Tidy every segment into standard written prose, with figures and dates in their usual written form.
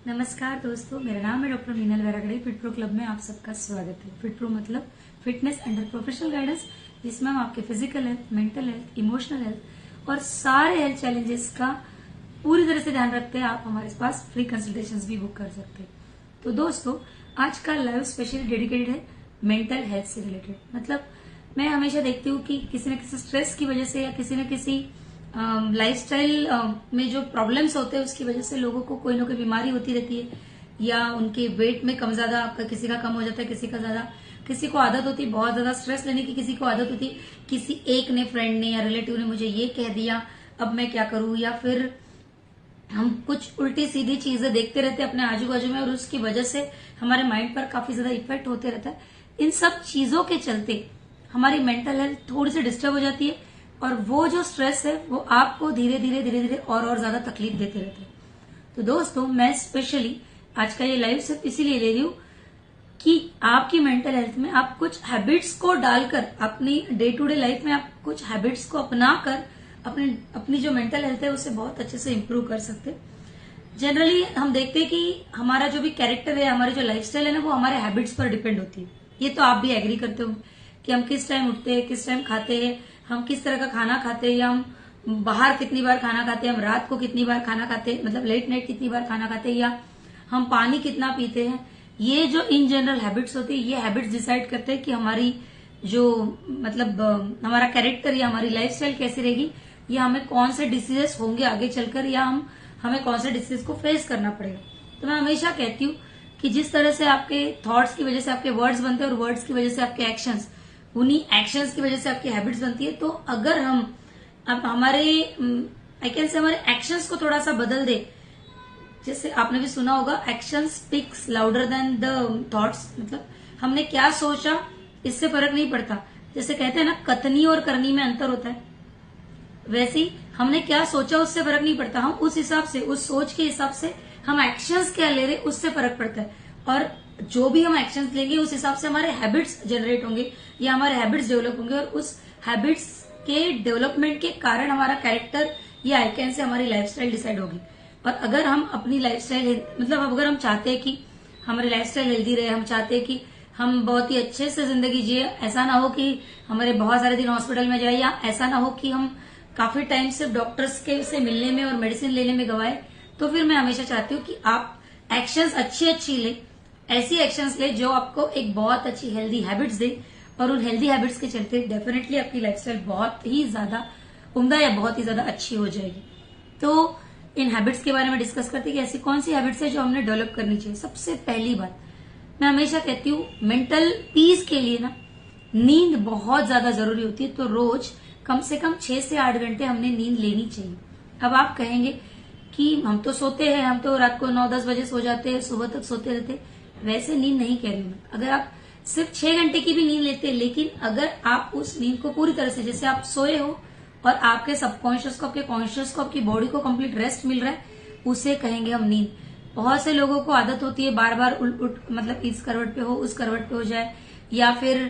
नमस्कार दोस्तों, मेरा नाम है doctor Meenal Vairagade. Fit pro club में आप सबका स्वागत है। फिट प्रो मतलब फिटनेस अंडर प्रोफेशनल गाइडेंस, जिसमें हम आपके physical health, mental health, emotional health और सारे हेल्थ चैलेंजेस का पूरी तरह से ध्यान रखते हैं। आप हमारे पास फ्री कंसल्टेशंस भी बुक कर सकते हैं। तो दोस्तों, आज का लाइव स्पेशली डेडिकेटेड है मेंटल हेल्थ से रिलेटेड। मतलब मैं हमेशा देखती हूँ कि किसी न किसी स्ट्रेस की वजह से या किसी न किसी लाइफस्टाइल में जो प्रॉब्लम्स होते हैं उसकी वजह से लोगों को कोई ना कोई बीमारी होती रहती है, या उनके वेट में कम ज्यादा, किसी का कम हो जाता है, किसी का ज्यादा। किसी को आदत होती है बहुत ज्यादा स्ट्रेस लेने की, किसी को आदत होती है किसी एक ने, फ्रेंड ने या रिलेटिव ने मुझे ये कह दिया, अब मैं क्या करूं। या फिर हम कुछ उल्टी सीधी चीजें देखते रहते हैं अपने आजू बाजू में और उसकी वजह से हमारे माइंड पर काफी ज्यादा इफेक्ट होते रहता है। इन सब चीजों के चलते हमारी मेंटल हेल्थ थोड़ी सी डिस्टर्ब हो जाती है और वो जो स्ट्रेस है वो आपको धीरे धीरे और ज्यादा तकलीफ देते रहते हैं। तो दोस्तों, मैं स्पेशली आज का ये लाइव सिर्फ इसीलिए ले रही हूँ कि आपकी मेंटल हेल्थ में आप कुछ हैबिट्स को डालकर, अपनी डे टू डे लाइफ में आप कुछ हैबिट्स को अपनाकर अपनी जो मेंटल हेल्थ है उसे बहुत अच्छे से इंप्रूव कर सकते हैं। जनरली हम देखते हैं कि हमारा जो भी कैरेक्टर है, हमारी जो लाइफस्टाइल है ना, वो हमारे हैबिट्स पर डिपेंड होती है। ये तो आप भी एग्री करते हो कि हम किस टाइम उठते हैं, किस टाइम खाते हैं, हम किस तरह का खाना खाते हैं, या हम बाहर कितनी बार खाना खाते हैं, हम रात को कितनी बार खाना खाते हैं, मतलब लेट नाइट कितनी बार खाना खाते हैं, या हम पानी कितना पीते हैं। ये जो इन जनरल हैबिट्स होती है, ये हैबिट्स डिसाइड करते हैं कि हमारी जो मतलब हमारा कैरेक्टर या हमारी लाइफस्टाइल कैसी रहेगी, या हमें कौन से डिसीजेस होंगे आगे चलकर, या हमें कौन से डिसीज को फेस करना पड़ेगा। तो मैं हमेशा कहती हूँ कि जिस तरह से आपके थॉट्स की वजह से आपके वर्ड्स बनते हैं और वर्ड्स की वजह से आपके एक्शंस, उन्हीं एक्शंस की वजह से आपकी हैबिट्स बनती है। तो अगर हम अब हमारे आई कैन से हमारे एक्शंस को थोड़ा सा बदल दे, जैसे आपने भी सुना होगा, action speaks louder than the thoughts. मतलब हमने क्या सोचा इससे फर्क नहीं पड़ता। जैसे कहते हैं ना, कथनी और करनी में अंतर होता है, वैसे ही हमने क्या सोचा उससे फर्क नहीं पड़ता। हम उस हिसाब से, उस सोच के हिसाब से हम एक्शंस क्या ले रहे उससे फर्क पड़ता है। और जो भी हम एक्शंस लेंगे उस हिसाब से हमारे हैबिट्स जनरेट होंगे या हमारे हैबिट्स डेवलप होंगे, और उस हैबिट्स के डेवलपमेंट के कारण हमारा कैरेक्टर या आई कैन से हमारी लाइफस्टाइल डिसाइड होगी। और अगर हम अपनी लाइफस्टाइल, मतलब अगर हम चाहते हैं कि हमारी लाइफस्टाइल हेल्दी रहे, हम चाहते हैं कि हम बहुत ही अच्छे से जिंदगी जिए, ऐसा ना हो कि हमारे बहुत सारे दिन हॉस्पिटल में जाए, या ऐसा ना हो कि हम काफी टाइम सिर्फ डॉक्टर्स के से मिलने में और मेडिसिन लेने में गवाए, तो फिर मैं हमेशा चाहती हूँ कि आप एक्शंस अच्छी ले, ऐसी एक्शंस ले जो आपको एक बहुत अच्छी हेल्दी हैबिट्स दे, और उन हेल्दी हैबिट्स के चलते डेफिनेटली आपकी लाइफस्टाइल बहुत ही ज्यादा उम्दा या बहुत ही ज्यादा अच्छी हो जाएगी। तो इन हैबिट्स के बारे में डिस्कस करते हैं कि ऐसी कौन सी हैबिट्स है जो हमने डेवलप करनी चाहिए। सबसे पहली बात, मैं हमेशा कहती हूँ मेंटल पीस के लिए ना नींद बहुत ज्यादा जरूरी होती है। तो रोज कम से कम 6 से 8 घंटे हमने नींद लेनी चाहिए। अब आप कहेंगे कि हम तो सोते हैं, हम तो रात को 9-10 बजे सो जाते हैं, सुबह तक सोते रहते हैं। वैसे नींद नहीं कह रही हूँ। अगर आप सिर्फ 6 घंटे की भी नींद लेते हैं, लेकिन अगर आप उस नींद को पूरी तरह से, जैसे आप सोए हो और आपके सबकॉन्शियस को, आपके कॉन्शियस को, आपकी बॉडी को कंप्लीट रेस्ट मिल रहा है, उसे कहेंगे हम नींद। बहुत से लोगों को आदत होती है बार बार उठ, मतलब इस करवट पे हो, उस करवट पे हो जाए, या फिर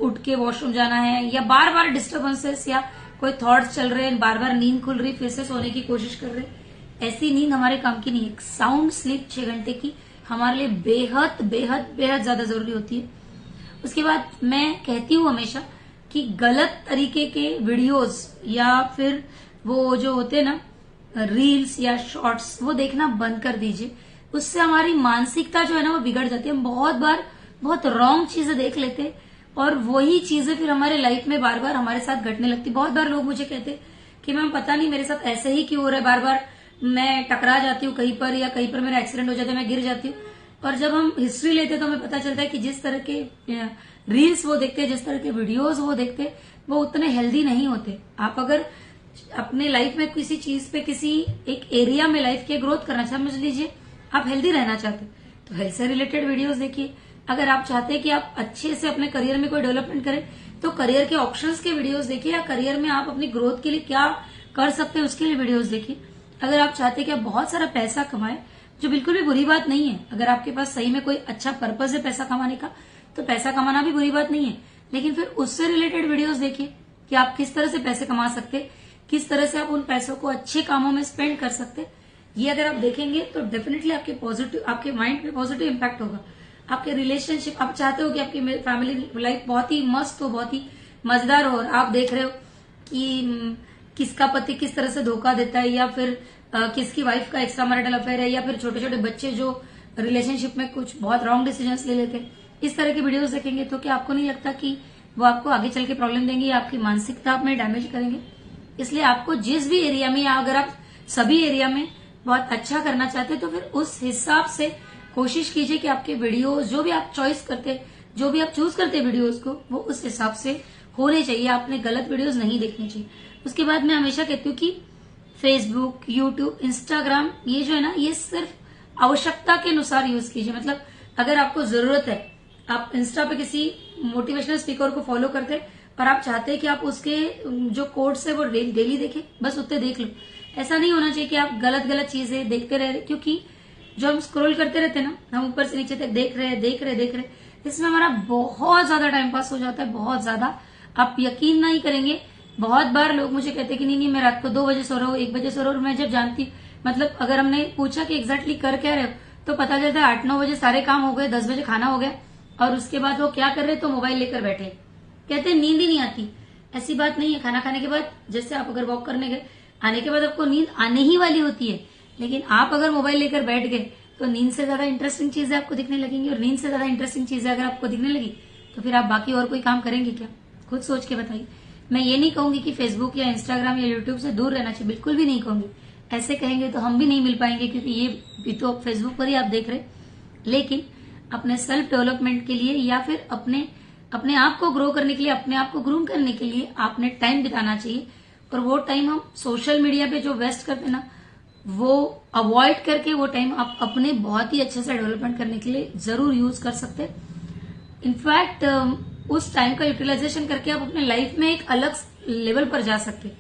उठ के वॉशरूम जाना है, या बार बार डिस्टर्बेंसेस या कोई थॉट्स चल रहे हैं, बार बार नींद खुल रही, फिर से सोने की कोशिश कर रहे। ऐसी नींद हमारे काम की नहीं है। साउंड स्लीप 6 घंटे की हमारे लिए बेहद बेहद बेहद ज्यादा जरूरी होती है। उसके बाद मैं कहती हूँ हमेशा कि गलत तरीके के वीडियोस या फिर वो जो होते हैं ना रील्स या शॉर्ट्स, वो देखना बंद कर दीजिए। उससे हमारी मानसिकता जो है ना वो बिगड़ जाती है। हम बहुत बार बहुत रॉन्ग चीजें देख लेते हैं और वही चीजें फिर हमारे लाइफ में बार बार हमारे साथ घटने लगती। बहुत बार लोग मुझे कहते कि मैम पता नहीं मेरे साथ ऐसे ही क्यों हो रहा है, बार बार मैं टकरा जाती हूँ कहीं पर, या कहीं पर मेरा एक्सीडेंट हो जाता है, मैं गिर जाती हूँ। और जब हम हिस्ट्री लेते हैं तो हमें पता चलता है कि जिस तरह के रील्स वो देखते हैं, जिस तरह के वीडियोस वो देखते हैं, वो उतने हेल्दी नहीं होते। आप अगर अपने लाइफ में किसी चीज पे, किसी एक एरिया में लाइफ के ग्रोथ करना समझ लीजिए, आप हेल्दी रहना चाहते तो हेल्थ से रिलेटेड वीडियोस देखिए। अगर आप चाहते हैं कि आप अच्छे से अपने करियर में कोई डेवलपमेंट करें तो करियर के ऑप्शंस के वीडियोस देखिए, या करियर में आप अपनी ग्रोथ के लिए क्या कर सकते हैं उसके लिए वीडियोस देखिए। अगर आप चाहते हैं कि आप बहुत सारा पैसा कमाएं, जो बिल्कुल भी बुरी बात नहीं है, अगर आपके पास सही में कोई अच्छा पर्पज है पैसा कमाने का, तो पैसा कमाना भी बुरी बात नहीं है, लेकिन फिर उससे रिलेटेड वीडियोस देखिए कि आप किस तरह से पैसे कमा सकते, किस तरह से आप उन पैसों को अच्छे कामों में स्पेंड कर सकते। ये अगर आप देखेंगे तो डेफिनेटली आपके माइंड पे पॉजिटिव इम्पैक्ट होगा। आपके रिलेशनशिप, आप चाहते हो कि आपकी फैमिली लाइफ बहुत ही मस्त हो, बहुत ही मजेदार हो, और आप देख रहे हो कि किसका पति किस तरह से धोखा देता है, या फिर किसकी वाइफ का एक्स्ट्रा मैरिटल अफेयर है, या फिर छोटे छोटे बच्चे जो रिलेशनशिप में कुछ बहुत रॉन्ग डिसीजंस ले लेते हैं, इस तरह की वीडियोस देखेंगे तो क्या आपको नहीं लगता कि वो आपको आगे चल के प्रॉब्लम देंगे या आपकी मानसिकता में डैमेज करेंगे? इसलिए आपको जिस भी एरिया में, या अगर आप सभी एरिया में बहुत अच्छा करना चाहते हैं तो फिर उस हिसाब से कोशिश कीजिए कि आपके वीडियोस जो भी आप चॉइस करते, जो भी आप चूज करते हैं वीडियोस को, वो उस हिसाब से होने चाहिए। आपने गलत वीडियोस नहीं देखनी चाहिए। उसके बाद मैं हमेशा कहती हूँ कि फेसबुक, यूट्यूब, इंस्टाग्राम, ये जो है ना, ये सिर्फ आवश्यकता के अनुसार यूज कीजिए। मतलब अगर आपको जरूरत है, आप इंस्टा पे किसी मोटिवेशनल स्पीकर को फॉलो करते हैं और आप चाहते हैं कि आप उसके जो कोट्स है वो डेली देखें, बस उतने देख लो। ऐसा नहीं होना चाहिए कि आप गलत गलत चीजें देखते रहे, क्योंकि जो हम स्क्रॉल करते रहते हैं ना, हम ऊपर से नीचे तक देख रहे, इसमें हमारा बहुत ज्यादा टाइम पास हो जाता है, बहुत ज्यादा। आप यकीन नहीं करेंगे, बहुत बार लोग मुझे कहते हैं कि नहीं मैं रात को 2 बजे सो रहा हूँ, 1 बजे सो रहा हूँ। मैं जब जानती, मतलब अगर हमने पूछा कि एग्जैक्टली कर क्या रहे हो, तो पता चलता है 8-9 बजे सारे काम हो गए, 10 बजे खाना हो गया, और उसके बाद वो क्या कर रहे, तो मोबाइल लेकर बैठे। कहते हैं नींद ही नहीं आती। ऐसी बात नहीं है। खाना खाने के बाद, जैसे आप अगर वॉक करने गए, आने के बाद आपको नींद आने ही वाली होती है, लेकिन आप अगर मोबाइल लेकर बैठ गए तो नींद से ज्यादा इंटरेस्टिंग चीजें आपको दिखने लगेंगी, और नींद से ज्यादा इंटरेस्टिंग चीजें अगर आपको दिखने लगी तो फिर आप बाकी और कोई काम करेंगे क्या? खुद सोच के बताइए। मैं ये नहीं कहूंगी कि फेसबुक या इंस्टाग्राम या यूट्यूब से दूर रहना चाहिए, बिल्कुल भी नहीं कहूंगी। ऐसे कहेंगे तो हम भी नहीं मिल पाएंगे, क्योंकि ये भी तो फेसबुक पर ही आप देख रहे। लेकिन अपने सेल्फ डेवलपमेंट के लिए, या फिर अपने आप को ग्रो करने के लिए, अपने आप को ग्रूम करने के लिए आपने टाइम बिताना चाहिए। और वो टाइम हम सोशल मीडिया पे जो वेस्ट करते हैं ना, वो अवॉइड करके वो टाइम आप अपने बहुत ही अच्छे से डेवलपमेंट करने के लिए जरूर यूज कर सकते हैं। इनफैक्ट उस टाइम का यूटिलाइजेशन करके आप अपने लाइफ में एक अलग लेवल पर जा सकते हैं।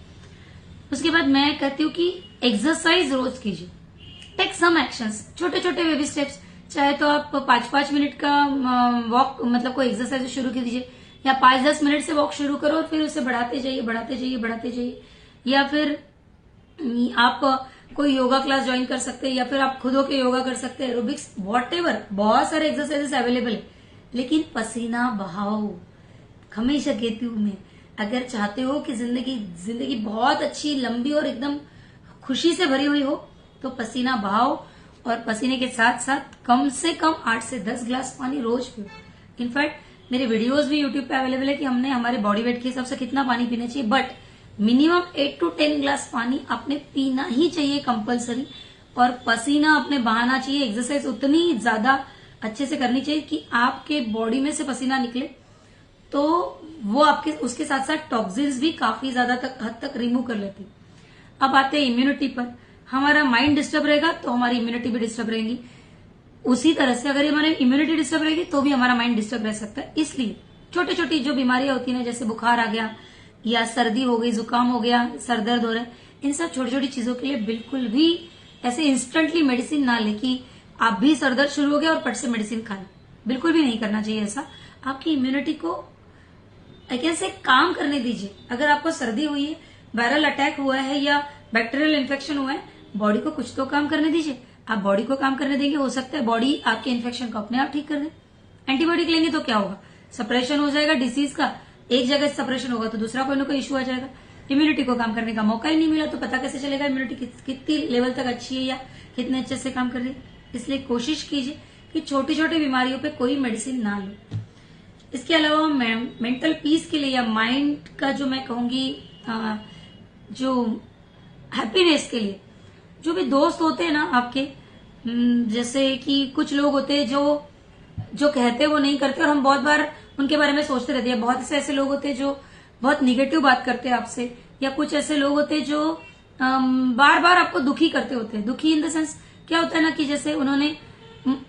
उसके बाद मैं कहती हूँ कि एक्सरसाइज रोज कीजिए, टेक सम एक्शंस, छोटे छोटे बेबी स्टेप्स। चाहे तो आप 5-5 मिनट का वॉक, मतलब कोई एक्सरसाइज शुरू कीजिए, या 5-10 मिनट से वॉक शुरू करो और फिर उसे बढ़ाते जाइए। या फिर आप कोई योगा क्लास ज्वाइन कर सकते हैं, या फिर आप खुद होके योगा कर सकते हैं, एरोबिक्स, वॉटएवर, बहुत सारे एक्सरसाइजेस अवेलेबल है। लेकिन पसीना बहाओ। हमेशा कहती हूँ मैं, अगर चाहते हो कि जिंदगी बहुत अच्छी, लंबी और एकदम खुशी से भरी हुई हो, तो पसीना बहाओ, और पसीने के साथ साथ कम से कम 8 से 10 ग्लास पानी रोज पियो। इनफैक्ट मेरे वीडियोस भी यूट्यूब पे अवेलेबल है कि हमने हमारे बॉडी वेट के हिसाब से कितना पानी पीना चाहिए, बट मिनिमम 8 to 10 ग्लास पानी आपने पीना ही चाहिए कंपलसरी। और पसीना आपने बहाना चाहिए। एक्सरसाइज उतनी ज्यादा अच्छे से करनी चाहिए कि आपके बॉडी में से पसीना निकले, तो वो आपके उसके साथ साथ टॉक्सिन्स भी काफी ज्यादा हद तक रिमूव कर लेती। अब आते हैं इम्यूनिटी पर। हमारा माइंड डिस्टर्ब रहेगा तो हमारी इम्यूनिटी भी डिस्टर्ब रहेगी। उसी तरह से अगर हमारी इम्यूनिटी डिस्टर्ब रहेगी तो भी हमारा माइंड डिस्टर्ब रह सकता है। इसलिए छोटी छोटी जो बीमारियां होती है, जैसे बुखार आ गया, या सर्दी हो गई, जुकाम हो गया, सर दर्द हो रहा है, इन सब छोटी छोटी चीजों के लिए बिल्कुल भी ऐसे इंस्टेंटली मेडिसिन ना ले कि आप भी सर दर्द शुरू हो गया और पट से मेडिसिन खा लें। बिल्कुल भी नहीं करना चाहिए ऐसा। आपकी इम्यूनिटी को ऐसे काम करने दीजिए। अगर आपको सर्दी हुई है, वायरल अटैक हुआ है, या बैक्टीरियल इन्फेक्शन हुआ है, बॉडी को कुछ तो काम करने दीजिए। आप बॉडी को काम करने देंगे, हो सकता है बॉडी आपके इन्फेक्शन को अपने आप ठीक कर दे। एंटीबायोटिक लेंगे तो क्या होगा, सप्रेशन हो जाएगा डिसीज का। एक जगह से सप्रेशन होगा तो दूसरा कोई ना कोई इश्यू आ जाएगा। इम्यूनिटी को काम करने का मौका ही नहीं मिला तो पता कैसे चलेगा इम्यूनिटी कितनी लेवल तक अच्छी है या कितने अच्छे से काम कर रही है। इसलिए कोशिश कीजिए कि छोटी छोटी बीमारियों पे कोई मेडिसिन ना लो। इसके अलावा मेंटल पीस के लिए, या माइंड का जो मैं कहूंगी जो हैप्पीनेस के लिए, जो भी दोस्त होते हैं ना आपके, जैसे कि कुछ लोग होते हैं जो कहते हैं वो नहीं करते, और हम बहुत बार उनके बारे में सोचते रहते हैं। बहुत से ऐसे लोग होते हैं जो बहुत निगेटिव बात करते हैं आपसे, या कुछ ऐसे लोग होते हैं जो बार बार आपको दुखी करते होते हैं। दुखी इन द सेंस क्या होता है ना, कि जैसे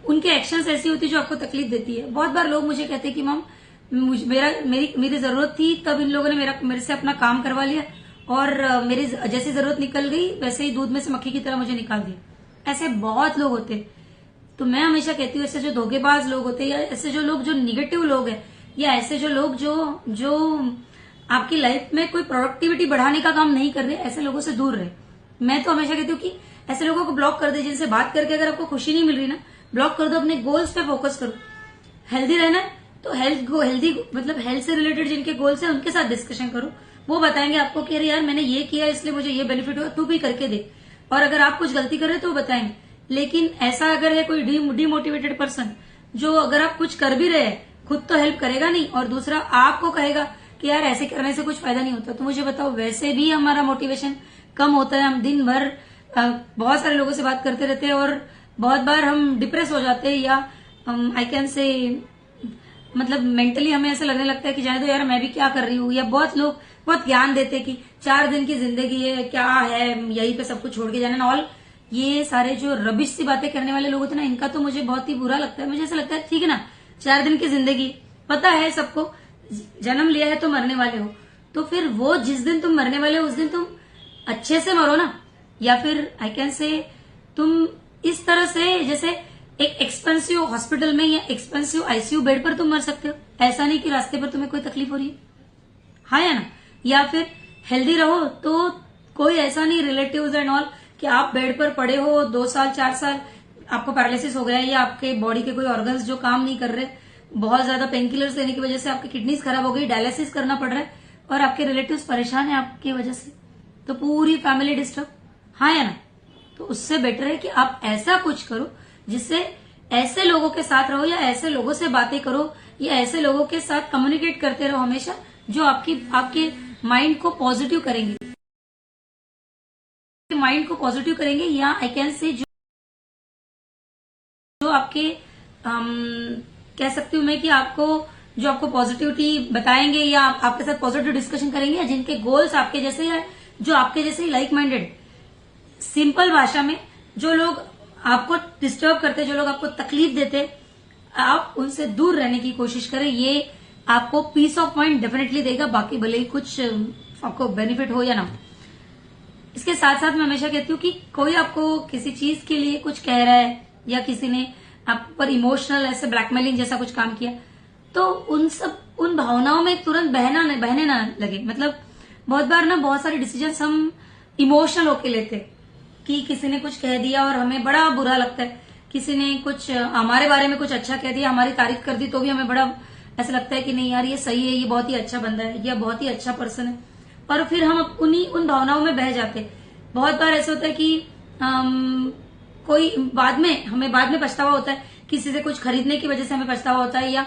उनके एक्शंस ऐसी होती है जो आपको तकलीफ देती है। बहुत बार लोग मुझे कहते हैं कि मैम मेरी जरूरत थी, तब इन लोगों ने मेरे से अपना काम करवा लिया, और मेरी जैसी जरूरत निकल गई वैसे ही दूध में से मक्खी की तरह मुझे निकाल दिया। ऐसे बहुत लोग होते हैं। तो मैं हमेशा कहती हूँ, ऐसे जो धोखेबाज लोग होते हैं, या ऐसे जो लोग जो निगेटिव लोग हैं, या ऐसे जो लोग जो आपकी लाइफ में कोई प्रोडक्टिविटी बढ़ाने का काम नहीं कर रहे, ऐसे लोगों से दूर रहे। मैं तो हमेशा कहती हूँ कि ऐसे लोगों को ब्लॉक कर दे जिनसे बात करके अगर आपको खुशी नहीं मिल रही ना, ब्लॉक कर दो, अपने गोल्स पे फोकस करो। हेल्दी रहना है तो हेल्दी मतलब हेल्थ से रिलेटेड जिनके गोल्स है उनके साथ डिस्कशन करो, वो बताएंगे आपको कि अरे यार मैंने ये किया इसलिए मुझे ये बेनिफिट हुआ, तू भी करके दे। और अगर आप कुछ गलती कर रहे तो वो बताएंगे। लेकिन ऐसा अगर है कोई डिमोटिवेटेड पर्सन, जो अगर आप कुछ कर भी रहे हैं खुद तो हेल्प करेगा नहीं और दूसरा आपको कहेगा कि यार ऐसे करने से कुछ फायदा नहीं होता, तो मुझे बताओ वैसे भी हमारा मोटिवेशन कम होता है। हम दिन भर बहुत सारे लोगों से बात करते रहते हैं और बहुत बार हम डिप्रेस हो जाते हैं, या आई कैन से मतलब मेंटली हमें ऐसा लगने लगता है कि जाने दो यार मैं भी क्या कर रही हूँ। या बहुत लोग बहुत ज्ञान देते हैं कि 4 दिन की जिंदगी है, क्या है यहीं पे सब कुछ छोड़ के जाना ना, ऑल ये सारे जो रबिश सी बातें करने वाले लोग होते हैं ना, इनका तो मुझे बहुत ही बुरा लगता है। मुझे ऐसा लगता है ठीक है ना, 4 दिन की जिंदगी, पता है सबको जन्म लिया है तो मरने वाले हो, तो फिर वो जिस दिन तुम मरने वाले हो उस दिन तुम अच्छे से मरो ना। या फिर आई कैन से तुम इस तरह से जैसे एक एक्सपेंसिव हॉस्पिटल में या एक्सपेंसिव आईसीयू बेड पर तुम मर सकते हो, ऐसा नहीं कि रास्ते पर तुम्हें कोई तकलीफ हो रही है, हाँ या ना। या फिर हेल्दी रहो तो कोई ऐसा नहीं रिलेटिव्स एंड ऑल कि आप बेड पर पड़े हो 2 साल 4 साल, आपको पैरालिसिस हो गया है या आपके बॉडी के कोई ऑर्गन्स जो काम नहीं कर रहे, बहुत ज्यादा पेन किलर्स लेने की वजह से आपकी किडनीज खराब हो गई, डायलिसिस करना पड़ रहा है और आपके रिलेटिव्स परेशान है आपकी वजह से, तो पूरी फैमिली डिस्टर्ब, हाँ या ना। तो उससे बेटर है कि आप ऐसा कुछ करो जिससे ऐसे लोगों के साथ रहो या ऐसे लोगों से बातें करो या ऐसे लोगों के साथ कम्युनिकेट करते रहो हमेशा जो आपके माइंड को पॉजिटिव करेंगे, माइंड को पॉजिटिव करेंगे, या आई कैन से जो आपके कह सकती हूं मैं कि आपको जो आपको पॉजिटिविटी बताएंगे या आपके साथ पॉजिटिव डिस्कशन करेंगे, या जिनके गोल्स आपके जैसे या जो आपके जैसे लाइक माइंडेड। सिंपल भाषा में जो लोग आपको डिस्टर्ब करते, जो लोग आपको तकलीफ देते, आप उनसे दूर रहने की कोशिश करें। ये आपको पीस ऑफ माइंड डेफिनेटली देगा, बाकी भले ही कुछ आपको बेनिफिट हो या ना। इसके साथ साथ मैं हमेशा कहती हूँ कि कोई आपको किसी चीज के लिए कुछ कह रहा है या किसी ने आप पर इमोशनल ऐसे ब्लैकमेलिंग जैसा कुछ काम किया, तो उन भावनाओं में तुरंत बहने ना लगे। मतलब बहुत बार ना बहुत सारे डिसीजंस हम इमोशनल होके लेते कि किसी ने कुछ कह दिया और हमें बड़ा बुरा लगता है, किसी ने कुछ हमारे बारे में कुछ अच्छा कह दिया, हमारी तारीफ कर दी, तो भी हमें बड़ा ऐसा लगता है कि नहीं यार ये सही है, ये बहुत ही अच्छा बंदा है या बहुत ही अच्छा पर्सन है, और फिर हम उन भावनाओं में बह जाते। बहुत बार ऐसा होता है कि कोई हमें बाद में पछतावा होता है, किसी से कुछ खरीदने की वजह से हमें पछतावा होता है, या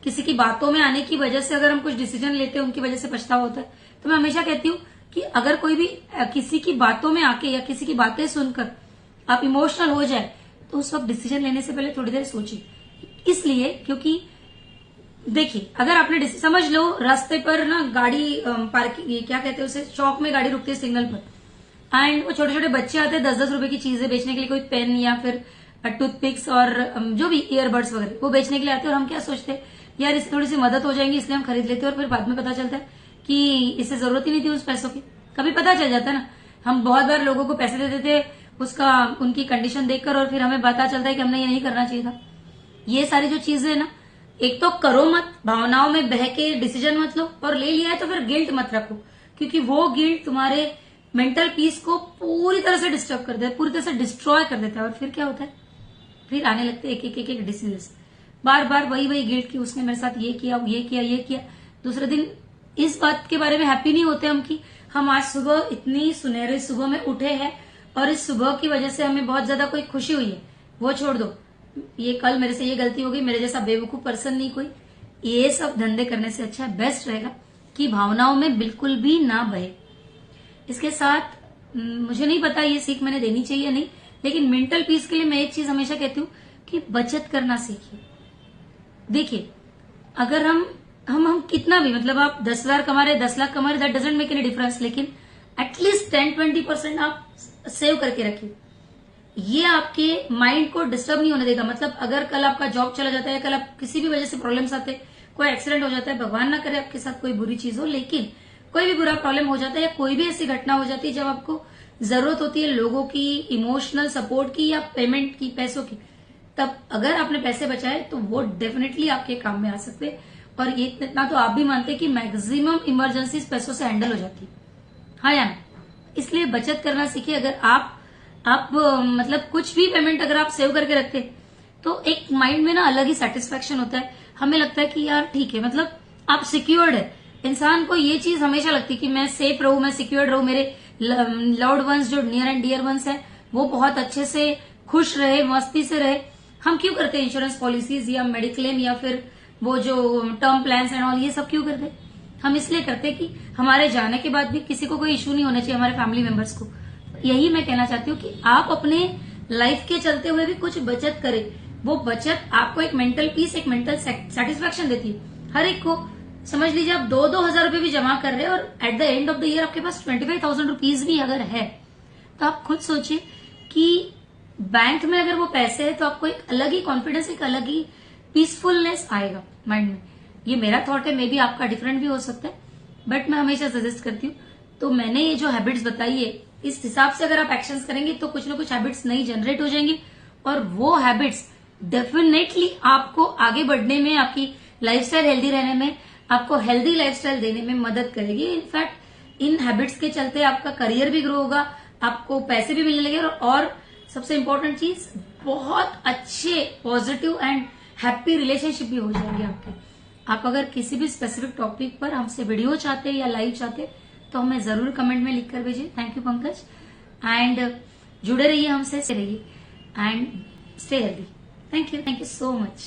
किसी की बातों में आने की वजह से अगर हम कुछ डिसीजन लेते हैं उनकी वजह से पछतावा होता है। तो मैं हमेशा कहती हूँ कि अगर कोई भी किसी की बातों में आके या किसी की बातें सुनकर आप इमोशनल हो जाए तो उस वक्त डिसीजन लेने से पहले थोड़ी देर सोचिए। इसलिए क्योंकि देखिए, अगर आपने समझ लो रास्ते पर ना गाड़ी पार्किंग क्या कहते हैं उसे, चौक में गाड़ी रुकती है सिग्नल पर, एंड वो छोटे छोटे बच्चे आते हैं 10-10 रुपए की चीजें बेचने के लिए, कोई पेन या फिर टूथपिक्स और जो भी ईयरबड्स वगैरह वो बेचने के लिए आते हैं, और हम क्या सोचते हैं यार इससे थोड़ी सी मदद हो जाएंगी इसलिए हम खरीद लेते हैं, और फिर बाद में पता चलता है कि इससे जरूरत ही नहीं थी उस पैसों की। कभी पता चल जाता है ना, हम बहुत बार लोगों को पैसे दे देते उसका उनकी कंडीशन देखकर, और फिर हमें पता चलता है कि हमने ये नहीं करना चाहिए था। ये सारी जो चीजें है ना, एक तो करो मत, भावनाओं में बह के डिसीजन मत लो, और ले लिया है तो फिर गिल्ट मत रखो, क्योंकि वो गिल्ट तुम्हारे मेंटल पीस को पूरी तरह से डिस्टर्ब कर देता है, पूरी तरह से डिस्ट्रॉय कर देता है। और फिर क्या होता है, फिर आने लगते हैं एक डिसीजन, बार बार वही गिल्ट की उसने मेरे साथ ये किया। दूसरे दिन इस बात के बारे में हैप्पी नहीं होते हम कि हम आज सुबह इतनी सुनहरी सुबह में उठे हैं और इस सुबह की वजह से हमें बहुत ज्यादा कोई खुशी हुई है। वो छोड़ दो, ये कल मेरे से ये गलती हो गई, मेरे जैसा बेवकूफ पर्सन नहीं कोई। ये सब धंधे करने से अच्छा बेस्ट रहेगा कि भावनाओं में बिल्कुल भी ना बहे। इसके साथ मुझे नहीं पता ये सीख मैंने देनी चाहिए नहीं, लेकिन मेंटल पीस के लिए मैं एक चीज हमेशा कहती हूँ कि बचत करना सीखिए। देखिए, अगर हम कितना भी, मतलब आप 10,000 कमा रहे, 10 लाख कमा रहे, that doesn't make any difference, लेकिन एटलीस्ट 10-20% आप सेव करके रखिए। ये आपके माइंड को डिस्टर्ब नहीं होने देगा। मतलब अगर कल आपका जॉब चला जाता है, कल आप किसी भी वजह से प्रॉब्लम्स आते, कोई एक्सीडेंट हो जाता है, भगवान ना करे आपके साथ कोई बुरी चीज हो, लेकिन कोई भी बुरा प्रॉब्लम हो जाता है या कोई भी ऐसी घटना हो जाती है जब आपको जरूरत होती है लोगों की इमोशनल सपोर्ट की या पेमेंट की, पैसों की, तब अगर आपने पैसे बचाए तो वो डेफिनेटली आपके काम में आ सकते हैं। और ये इतना तो आप भी मानते हैं कि मैक्सिमम इमरजेंसीज पैसों से हैंडल हो जाती है, हाँ या ना। इसलिए बचत करना सीखिए। अगर आप आप मतलब कुछ भी पेमेंट अगर आप सेव करके रखते तो एक माइंड में ना अलग ही सेटिस्फेक्शन होता है। हमें लगता है कि यार ठीक है, मतलब आप सिक्योर्ड है। इंसान को ये चीज हमेशा लगती है कि मैं सेफ रहूं, मैं सिक्योर्ड रहूं, मेरे लव्ड वंस जो नियर एंड डियर वंस है वो बहुत अच्छे से खुश रहे, मस्ती से रहे। हम क्यों करते हैं इंश्योरेंस पॉलिसीज या मेडिक्लेम या फिर वो जो टर्म प्लान्स एंड ऑल, ये सब क्यों करते हैं? हम इसलिए करते हैं कि हमारे जाने के बाद भी किसी को कोई इश्यू नहीं होना चाहिए, हमारे फैमिली मेंबर्स को। यही मैं कहना चाहती हूँ कि आप अपने लाइफ के चलते हुए भी कुछ बचत करें। वो बचत आपको एक मेंटल पीस, एक मेंटल सेटिस्फेक्शन देती है। हर एक को समझ लीजिए, आप 2-2 हजार रुपए भी जमा कर रहे हैं और at the end of the year आपके पास 25,000 रुपीज भी अगर है, तो आप खुद सोचिए कि बैंक में अगर वो पैसे है तो आपको एक अलग ही कॉन्फिडेंस, एक अलग ही पीसफुलनेस आएगा माइंड में। ये मेरा थॉट है, मे बी आपका डिफरेंट भी हो सकता है, बट मैं हमेशा सजेस्ट करती हूँ। तो मैंने ये जो हैबिट्स बताई है, इस हिसाब से अगर आप एक्शंस करेंगे तो कुछ ना कुछ हैबिट्स नई जनरेट हो जाएंगी और वो हैबिट्स डेफिनेटली आपको आगे बढ़ने में, आपकी लाइफस्टाइल हेल्दी रहने में, आपको हेल्दी लाइफस्टाइल देने में मदद करेगी। इनफैक्ट इन हैबिट्स के चलते आपका करियर भी ग्रो होगा, आपको पैसे भी मिलने लगेंगे और सबसे इंपॉर्टेंट चीज, बहुत अच्छे पॉजिटिव एंड हैप्पी रिलेशनशिप भी हो जाएंगे आपके। आप अगर किसी भी स्पेसिफिक टॉपिक पर हमसे वीडियो चाहते हैं या लाइव चाहते हैं तो हमें जरूर कमेंट में लिखकर भेजिए। थैंक यू पंकज, एंड जुड़े रहिए हमसे, रहिए and stay healthy. Thank you so much.